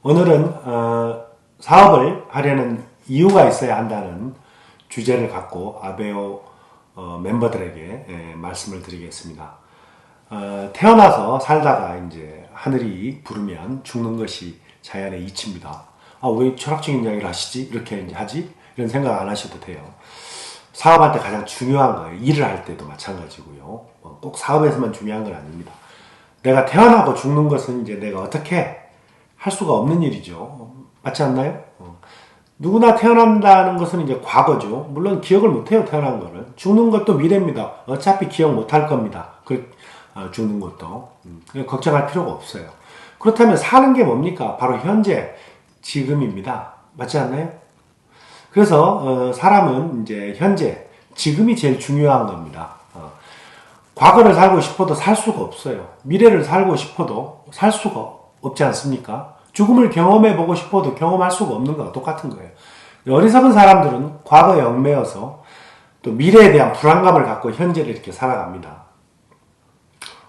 오늘은 사업을 하려는 이유가 있어야 한다는 주제를 갖고 아베오 멤버들에게 말씀을 드리겠습니다. 태어나서 살다가 이제 하늘이 부르면 죽는 것이 자연의 이치입니다. 왜 철학적인 이야기를 하시지? 이렇게 이제 하지? 이런 생각 안 하셔도 돼요. 사업할 때 가장 중요한 거예요. 일을 할 때도 마찬가지고요. 꼭 사업에서만 중요한 건 아닙니다. 내가 태어나고 죽는 것은 이제 내가 어떻게 할 수가 없는 일이죠. 맞지 않나요? 누구나 태어난다는 것은 이제 과거죠. 물론 기억을 못해요, 태어난 거를. 죽는 것도 미래입니다. 어차피 기억 못할 겁니다. 죽는 것도. 걱정할 필요가 없어요. 그렇다면 사는 게 뭡니까? 바로 현재, 지금입니다. 맞지 않나요? 그래서 사람은 이제 현재, 지금이 제일 중요한 겁니다. 과거를 살고 싶어도 살 수가 없어요. 미래를 살고 싶어도 살 수가 없지 않습니까? 죽음을 경험해보고 싶어도 경험할 수가 없는 거와 똑같은 거예요. 어리석은 사람들은 과거에 얽매여서 또 미래에 대한 불안감을 갖고 현재를 이렇게 살아갑니다.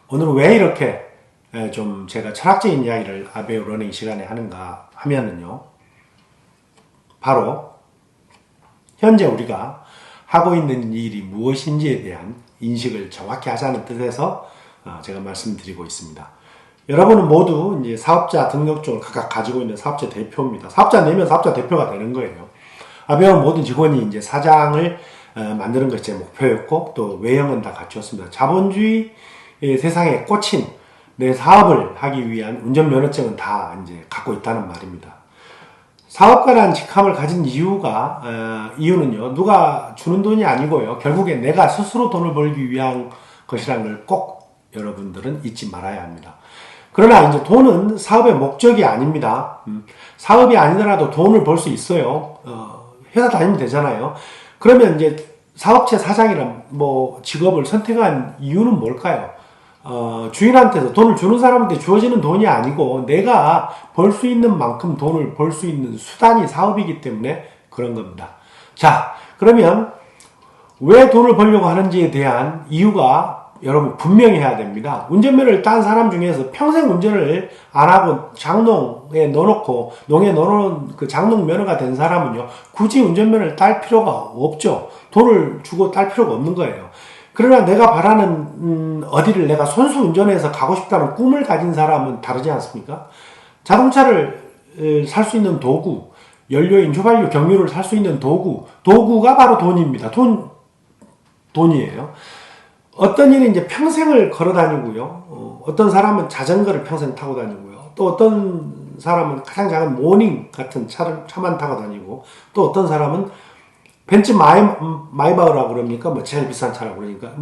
오늘은 왜 이렇게 좀 제가 철학적인 이야기를 아베오 러닝 시간에 하는가 하면은요. 바로 현재 우리가 하고 있는 일이 무엇인지에 대한 인식을 정확히 하자는 뜻에서 제가 말씀드리고 있습니다. 여러분은 모두 이제 사업자 등록증을 각각 가지고 있는 사업자 대표입니다. 사업자 내면 사업자 대표가 되는 거예요. 아베오 모든 직원이 이제 사장을 만드는 것이 제 목표였고 또 외형은 다 갖추었습니다. 자본주의 세상에 꽂힌 내 사업을 하기 위한 운전면허증은 다 이제 갖고 있다는 말입니다. 사업가라는 직함을 가진 이유는요, 누가 주는 돈이 아니고요, 결국에 내가 스스로 돈을 벌기 위한 것이라는 걸 꼭 여러분들은 잊지 말아야 합니다. 그러나 이제 돈은 사업의 목적이 아닙니다. 사업이 아니더라도 돈을 벌 수 있어요. 회사 다니면 되잖아요. 그러면 이제 사업체 사장이란 직업을 선택한 이유는 뭘까요? 주인한테서 돈을 주는 사람한테 주어지는 돈이 아니고 내가 벌 수 있는 만큼 돈을 벌 수 있는 수단이 사업이기 때문에 그런 겁니다. 자, 그러면 왜 돈을 벌려고 하는지에 대한 이유가 여러분 분명히 해야 됩니다. 운전면허를 딴 사람 중에서 평생 운전을 안 하고 장롱에 넣어놓고 농에 넣어놓은 그 장롱 면허가 된 사람은요, 굳이 운전면허를 딸 필요가 없죠. 돈을 주고 딸 필요가 없는 거예요. 그러나 내가 바라는 어디를 내가 선수 운전해서 가고 싶다는 꿈을 가진 사람은 다르지 않습니까? 자동차를 살 수 있는 도구, 연료인 휘발유, 경유를 살 수 있는 도구가 바로 돈입니다. 돈이에요. 어떤 일이 이제 평생을 걸어 다니고요. 어떤 사람은 자전거를 평생 타고 다니고요. 또 어떤 사람은 가장 작은 모닝 같은 차만 타고 다니고, 또 어떤 사람은 벤츠 마이바흐라고 그럽니까? 제일 비싼 차라고 그러니까,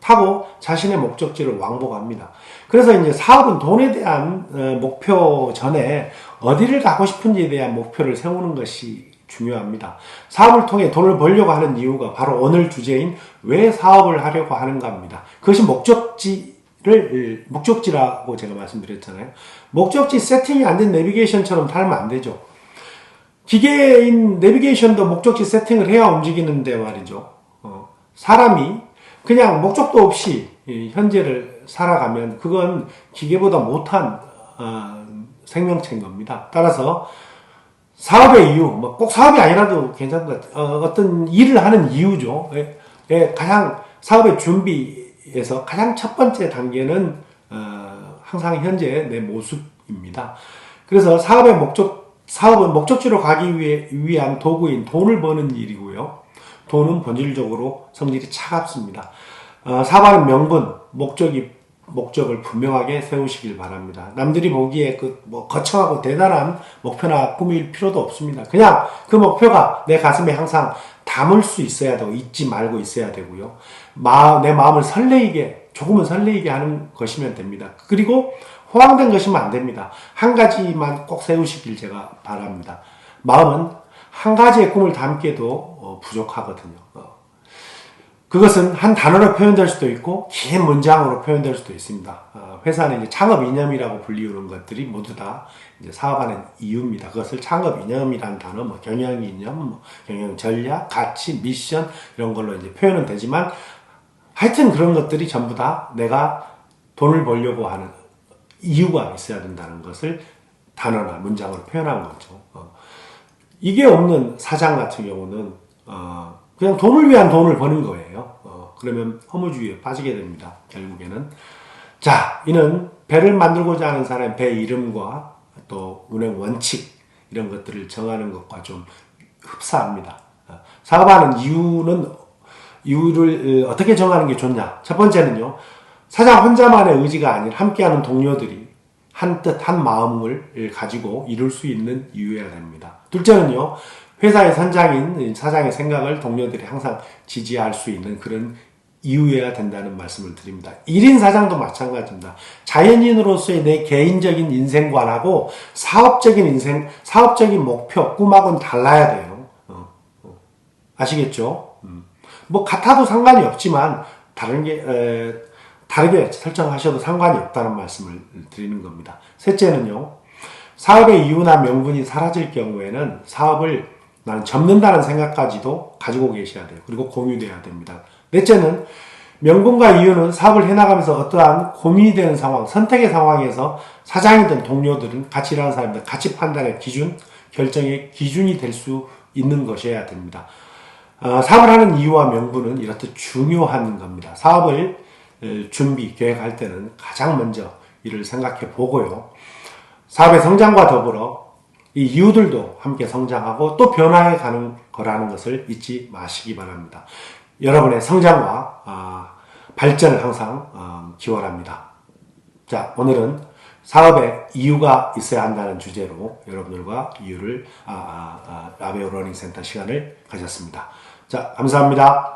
타고 자신의 목적지를 왕복합니다. 그래서 이제 사업은 돈에 대한 목표 전에 어디를 가고 싶은지에 대한 목표를 세우는 것이 중요합니다. 사업을 통해 돈을 벌려고 하는 이유가 바로 오늘 주제인 왜 사업을 하려고 하는가입니다. 그것이 목적지라고 제가 말씀드렸잖아요. 목적지 세팅이 안 된 내비게이션처럼 살면 안 되죠. 기계인 내비게이션도 목적지 세팅을 해야 움직이는데 말이죠. 사람이 그냥 목적도 없이 현재를 살아가면 그건 기계보다 못한 생명체인 겁니다. 따라서 사업의 이유, 꼭 사업이 아니라도 괜찮다. 어떤 일을 하는 이유죠. 가장 사업의 준비에서 가장 첫 번째 단계는 항상 현재 내 모습입니다. 그래서 사업은 목적지로 가기 위한 도구인 돈을 버는 일이고요. 돈은 본질적으로 성질이 차갑습니다. 사업하는 명분, 목적을 분명하게 세우시길 바랍니다. 남들이 보기에 거창하고 대단한 목표나 꿈일 필요도 없습니다. 그냥 그 목표가 내 가슴에 항상 담을 수 있어야 되고, 잊지 말고 있어야 되고요. 내 마음을 조금은 설레이게 하는 것이면 됩니다. 그리고 호황된 것이면 안 됩니다. 한 가지만 꼭 세우시길 제가 바랍니다. 마음은 한 가지의 꿈을 담기에도 부족하거든요. 그것은 한 단어로 표현될 수도 있고 긴 문장으로 표현될 수도 있습니다. 회사는 이제 창업 이념이라고 불리우는 것들이 모두 다 이제 사업하는 이유입니다. 그것을 창업 이념이라는 단어, 경영 이념, 경영 전략, 가치, 미션 이런 걸로 이제 표현은 되지만 하여튼 그런 것들이 전부 다 내가 돈을 벌려고 하는 이유가 있어야 된다는 것을 단어나 문장으로 표현한 거죠. 이게 없는 사장 같은 경우는 그냥 돈을 위한 돈을 버는 거예요. 그러면 허무주의에 빠지게 됩니다. 결국에는. 자, 이는 배를 만들고자 하는 사람의 배 이름과 또 운행 원칙 이런 것들을 정하는 것과 좀 흡사합니다. 사업하는 이유를 어떻게 정하는 게 좋냐? 첫 번째는요, 사장 혼자만의 의지가 아닌 함께하는 동료들이 한 뜻, 한 마음을 가지고 이룰 수 있는 이유여야 됩니다. 둘째는요, 회사의 선장인 사장의 생각을 동료들이 항상 지지할 수 있는 그런 이유여야 된다는 말씀을 드립니다. 1인 사장도 마찬가지입니다. 자연인으로서의 내 개인적인 인생관하고 사업적인 목표, 꿈하고는 달라야 돼요. 아시겠죠? 뭐 같아도 상관이 없지만 다르게 설정하셔도 상관이 없다는 말씀을 드리는 겁니다. 셋째는요, 사업의 이유나 명분이 사라질 경우에는 사업을 나는 접는다는 생각까지도 가지고 계셔야 돼요. 그리고 공유돼야 됩니다. 넷째는 명분과 이유는 사업을 해나가면서 어떠한 고민이 되는 상황, 선택의 상황에서 사장이든 동료들은 같이 일하는 사람들, 같이 판단의 기준, 결정의 기준이 될 수 있는 것이어야 됩니다. 사업을 하는 이유와 명분은 이렇듯 중요한 겁니다. 사업을 계획할 때는 가장 먼저 이를 생각해 보고요. 사업의 성장과 더불어 이 이유들도 함께 성장하고 또 변화해 가는 거라는 것을 잊지 마시기 바랍니다. 여러분의 성장과 발전을 항상 기원합니다. 자, 오늘은 사업에 이유가 있어야 한다는 주제로 여러분들과 이유를 아베오 러닝센터 시간을 가졌습니다. 자, 감사합니다.